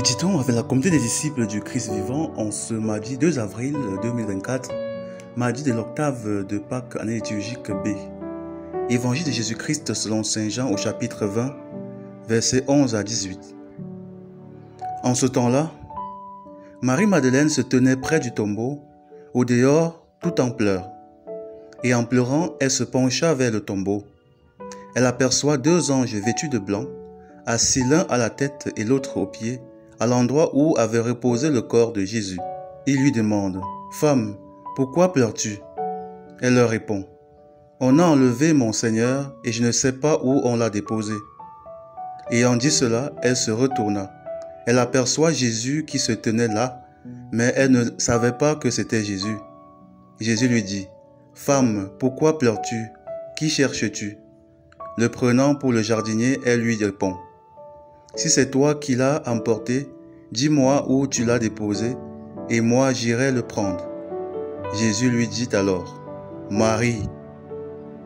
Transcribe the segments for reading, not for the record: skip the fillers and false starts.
Méditons avec la communauté des disciples du Christ vivant en ce mardi 2 avril 2024, mardi de l'octave de Pâques, année liturgique B. Évangile de Jésus-Christ selon Saint Jean au chapitre 20, versets 11 à 18. En ce temps-là, Marie-Madeleine se tenait près du tombeau, au dehors, tout en pleurs. Et en pleurant, elle se pencha vers le tombeau. Elle aperçoit deux anges vêtus de blanc, assis l'un à la tête et l'autre aux pieds, à l'endroit où avait reposé le corps de Jésus. Il lui demande, « Femme, pourquoi pleures-tu » Elle leur répond, « On a enlevé mon Seigneur et je ne sais pas où on l'a déposé. » Ayant dit cela, elle se retourna. Elle aperçoit Jésus qui se tenait là, mais elle ne savait pas que c'était Jésus. Jésus lui dit, « Femme, pourquoi pleures-tu? Qui cherches-tu » Le prenant pour le jardinier, elle lui répond, « Si c'est toi qui l'as emporté, dis-moi où tu l'as déposé, et moi j'irai le prendre. » Jésus lui dit alors, « Marie. »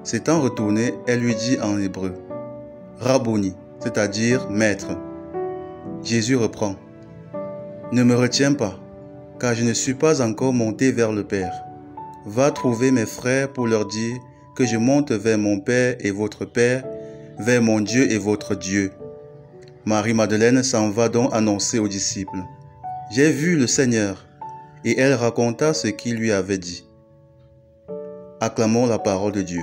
S'étant retournée, elle lui dit en hébreu, « Rabboni », c'est-à-dire « Maître ». Jésus reprend, « Ne me retiens pas, car je ne suis pas encore monté vers le Père. Va trouver mes frères pour leur dire que je monte vers mon Père et votre Père, vers mon Dieu et votre Dieu. » Marie-Madeleine s'en va donc annoncer aux disciples, « J'ai vu le Seigneur », et elle raconta ce qu'il lui avait dit. Acclamons la parole de Dieu.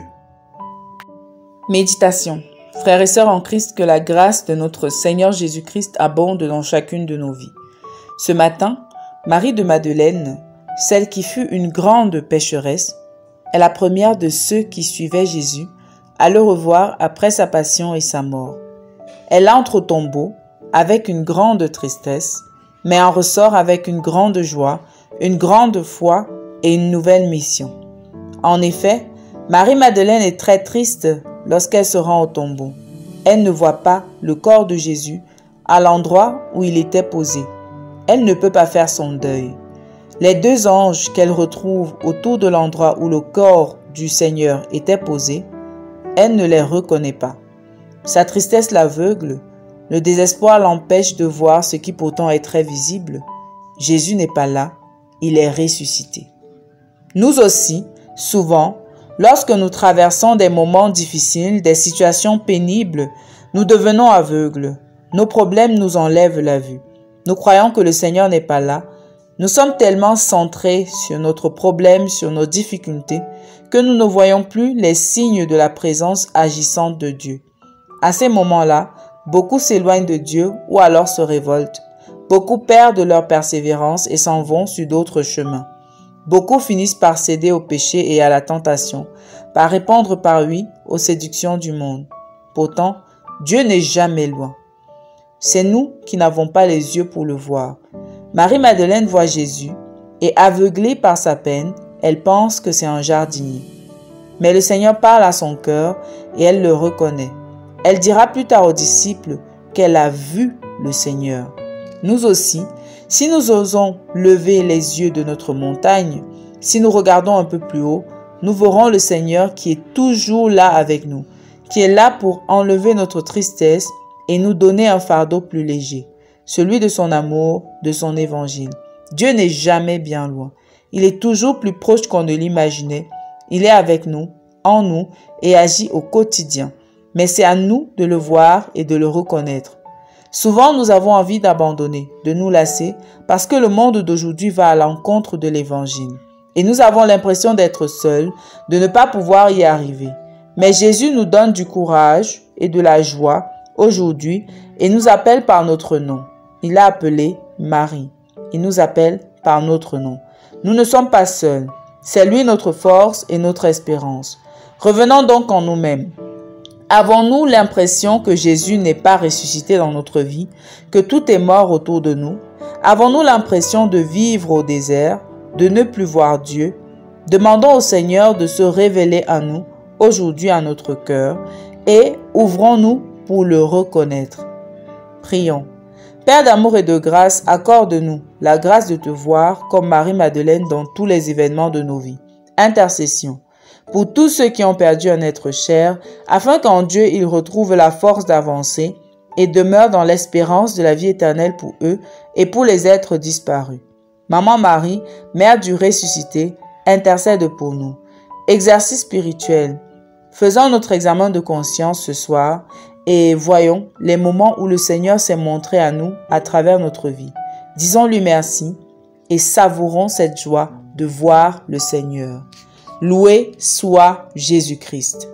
Méditation. Frères et sœurs en Christ, que la grâce de notre Seigneur Jésus-Christ abonde dans chacune de nos vies. Ce matin, Marie de Madeleine, celle qui fut une grande pécheresse, est la première de ceux qui suivaient Jésus à le revoir après sa passion et sa mort. Elle entre au tombeau avec une grande tristesse, mais en ressort avec une grande joie, une grande foi et une nouvelle mission. En effet, Marie-Madeleine est très triste lorsqu'elle se rend au tombeau. Elle ne voit pas le corps de Jésus à l'endroit où il était posé. Elle ne peut pas faire son deuil. Les deux anges qu'elle retrouve autour de l'endroit où le corps du Seigneur était posé, elle ne les reconnaît pas. Sa tristesse l'aveugle, le désespoir l'empêche de voir ce qui pourtant est très visible. Jésus n'est pas là, il est ressuscité. Nous aussi, souvent, lorsque nous traversons des moments difficiles, des situations pénibles, nous devenons aveugles. Nos problèmes nous enlèvent la vue. Nous croyons que le Seigneur n'est pas là. Nous sommes tellement centrés sur notre problème, sur nos difficultés, que nous ne voyons plus les signes de la présence agissante de Dieu. À ces moments-là, beaucoup s'éloignent de Dieu ou alors se révoltent. Beaucoup perdent leur persévérance et s'en vont sur d'autres chemins. Beaucoup finissent par céder au péché et à la tentation, par répondre par oui aux séductions du monde. Pourtant, Dieu n'est jamais loin. C'est nous qui n'avons pas les yeux pour le voir. Marie-Madeleine voit Jésus et, aveuglée par sa peine, elle pense que c'est un jardinier. Mais le Seigneur parle à son cœur et elle le reconnaît. Elle dira plus tard aux disciples qu'elle a vu le Seigneur. Nous aussi, si nous osons lever les yeux de notre montagne, si nous regardons un peu plus haut, nous verrons le Seigneur qui est toujours là avec nous, qui est là pour enlever notre tristesse et nous donner un fardeau plus léger, celui de son amour, de son évangile. Dieu n'est jamais bien loin. Il est toujours plus proche qu'on ne l'imaginait. Il est avec nous, en nous et agit au quotidien. Mais c'est à nous de le voir et de le reconnaître. Souvent, nous avons envie d'abandonner, de nous lasser, parce que le monde d'aujourd'hui va à l'encontre de l'Évangile. Et nous avons l'impression d'être seuls, de ne pas pouvoir y arriver. Mais Jésus nous donne du courage et de la joie aujourd'hui et nous appelle par notre nom. Il a appelé Marie. Il nous appelle par notre nom. Nous ne sommes pas seuls. C'est lui notre force et notre espérance. Revenons donc en nous-mêmes. Avons-nous l'impression que Jésus n'est pas ressuscité dans notre vie, que tout est mort autour de nous? Avons-nous l'impression de vivre au désert, de ne plus voir Dieu? Demandons au Seigneur de se révéler à nous, aujourd'hui à notre cœur, et ouvrons-nous pour le reconnaître. Prions. Père d'amour et de grâce, accorde-nous la grâce de te voir comme Marie-Madeleine dans tous les événements de nos vies. Intercession. Pour tous ceux qui ont perdu un être cher, afin qu'en Dieu ils retrouvent la force d'avancer, et demeure dans l'espérance de la vie éternelle pour eux et pour les êtres disparus. Maman Marie, Mère du ressuscité, intercède pour nous. Exercice spirituel. Faisons notre examen de conscience ce soir et voyons les moments où le Seigneur s'est montré à nous à travers notre vie. Disons-lui merci et savourons cette joie de voir le Seigneur. Loué soit Jésus-Christ.